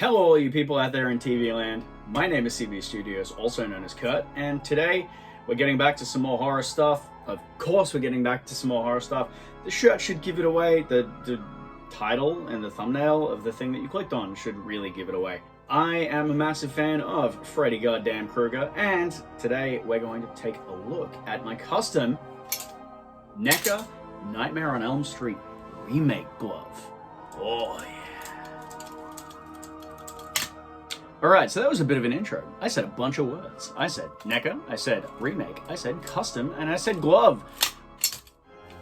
Hello all you people out there in TV land. My name is CB Studios, also known as Kurt, and today we're getting back to some more horror stuff. Of course we're getting back to some more horror stuff. The shirt should give it away. The title and the thumbnail of the thing that you clicked on should really give it away. I am a massive fan of Freddy goddamn Krueger, and today we're going to take a look at my custom NECA Nightmare on Elm Street remake glove. Oh yeah. Alright, so that was a bit of an intro. I said a bunch of words. I said NECA, I said remake, I said custom, and I said glove.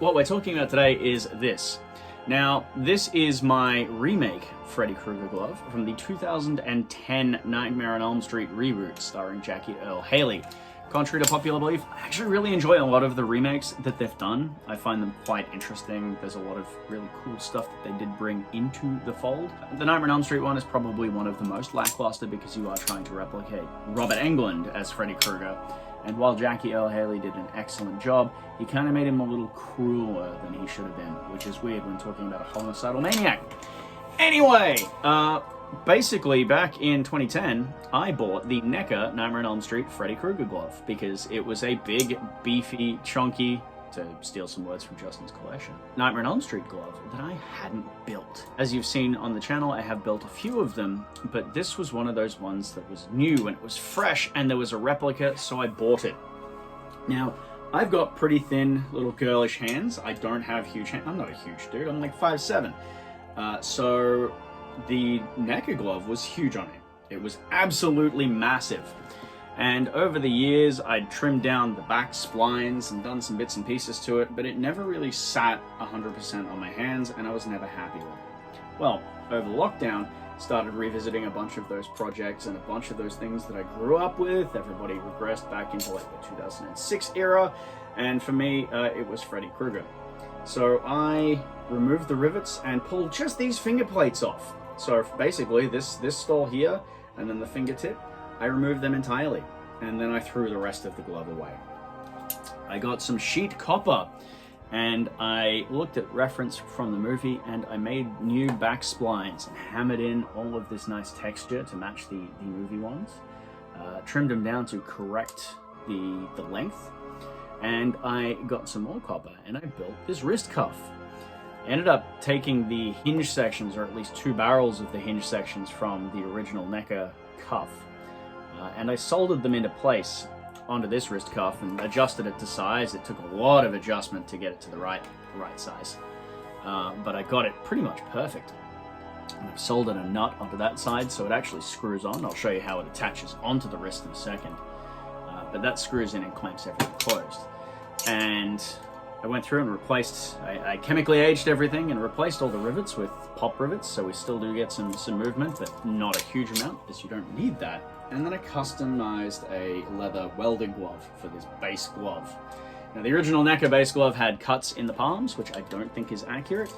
What we're talking about today is this. Now, this is my remake Freddy Krueger glove from the 2010 Nightmare on Elm Street reboot starring Jackie Earle Haley. Contrary to popular belief, I actually really enjoy a lot of the remakes that they've done. I find them quite interesting. There's a lot of really cool stuff that they did bring into the fold. The Nightmare on Elm Street one is probably one of the most lackluster because you are trying to replicate Robert Englund as Freddy Krueger. And while Jackie Earle Haley did an excellent job, he kind of made him a little crueler than he should have been, which is weird when talking about a homicidal maniac. Anyway, basically, back in 2010, I bought the NECA Nightmare on Elm Street Freddy Krueger glove because it was a big, beefy, chunky, to steal some words from Justin's collection, Nightmare on Elm Street glove that I hadn't built. As you've seen on the channel, I have built a few of them, but this was one of those ones that was new and it was fresh and there was a replica, so I bought it. Now, I've got pretty thin little girlish hands. I don't have huge hands. I'm not a huge dude. I'm like 5'7". So the NECA glove was huge on it. It was absolutely massive. And over the years, I'd trimmed down the back splines and done some bits and pieces to it, but it never really sat 100% on my hands, and I was never happy with it. Well, over lockdown, started revisiting a bunch of those projects and a bunch of those things that I grew up with. Everybody regressed back into like the 2006 era, and for me, it was Freddy Krueger. So I removed the rivets and pulled just these finger plates off. So basically, this stole here, and then the fingertip, I removed them entirely, and then I threw the rest of the glove away. I got some sheet copper, and I looked at reference from the movie, and I made new back splines and hammered in all of this nice texture to match the movie ones. Trimmed them down to correct the length, and I got some more copper, and I built this wrist cuff. I ended up taking the hinge sections, or at least 2 barrels of the hinge sections from the original NECA cuff, and I soldered them into place onto this wrist cuff and adjusted it to size. It took a lot of adjustment to get it to the right size, but I got it pretty much perfect. And I've soldered a nut onto that side so it actually screws on. I'll show you how it attaches onto the wrist in a second, but that screws in and clamps everything closed. And I went through and replaced, I chemically aged everything and replaced all the rivets with pop rivets, so we still do get some movement, but not a huge amount, because you don't need that. And then I customized a leather welding glove for this base glove. Now, the original NECA base glove had cuts in the palms, which I don't think is accurate,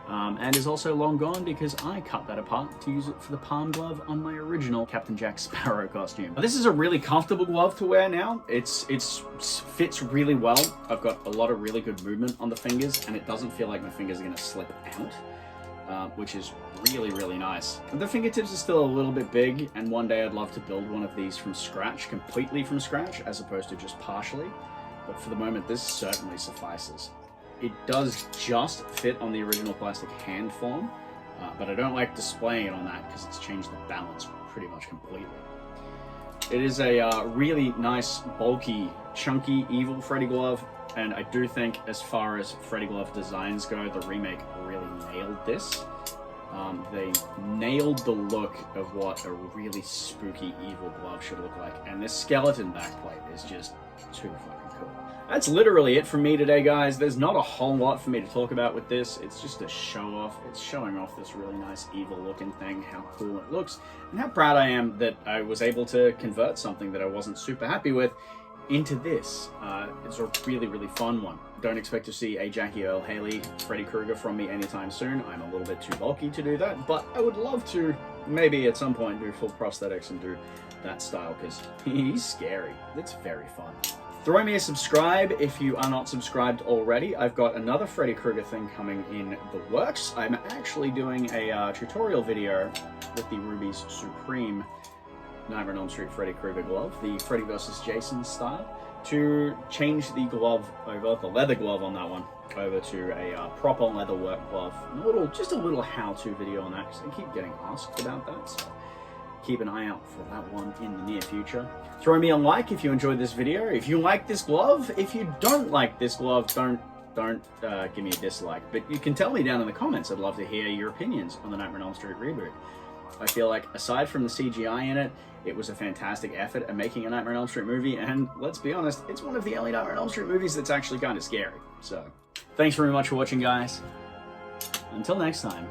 and is also long gone because I cut that apart to use it for the palm glove on my original Captain Jack Sparrow costume. Now, this is a really comfortable glove to wear now. It fits really well. I've got a lot of really good movement on the fingers, and it doesn't feel like my fingers are going to slip out, which is really, really nice. The fingertips are still a little bit big, and one day I'd love to build one of these from scratch, completely from scratch, as opposed to just partially. But for the moment, this certainly suffices. It does just fit on the original plastic hand form, but I don't like displaying it on that because it's changed the balance pretty much completely. It is a really nice, bulky, chunky, evil Freddy glove, and I do think as far as Freddy glove designs go, the remake really nailed this. They nailed the look of what a really spooky, evil glove should look like, and this skeleton backplate is just too fucking cool. That's literally it from me today, guys. There's not a whole lot for me to talk about with this. It's just a show off. It's showing off this really nice, evil looking thing, how cool it looks, and how proud I am that I was able to convert something that I wasn't super happy with into this. It's a really, really fun one. Don't expect to see a Jackie Earle Haley Freddy Krueger from me anytime soon. I'm a little bit too bulky to do that, but I would love to maybe at some point do full prosthetics and do that style, because he's scary. It's very fun. Throw me a subscribe if you are not subscribed already. I've got another Freddy Krueger thing coming in the works. I'm actually doing a tutorial video with the Ruby's Supreme Nightmare on Elm Street Freddy Krueger glove, the Freddy vs. Jason style, to change the glove over, the leather glove on that one, over to a proper leather work glove. And just a little how-to video on that, because I keep getting asked about that, so keep an eye out for that one in the near future. Throw me a like if you enjoyed this video. If you like this glove, if you don't like this glove, don't give me a dislike. But you can tell me down in the comments. I'd love to hear your opinions on the Nightmare on Elm Street reboot. I feel like, aside from the CGI in it, it was a fantastic effort at making a Nightmare on Elm Street movie, and let's be honest, it's one of the only Nightmare on Elm Street movies that's actually kind of scary. So, thanks very much for watching, guys. Until next time.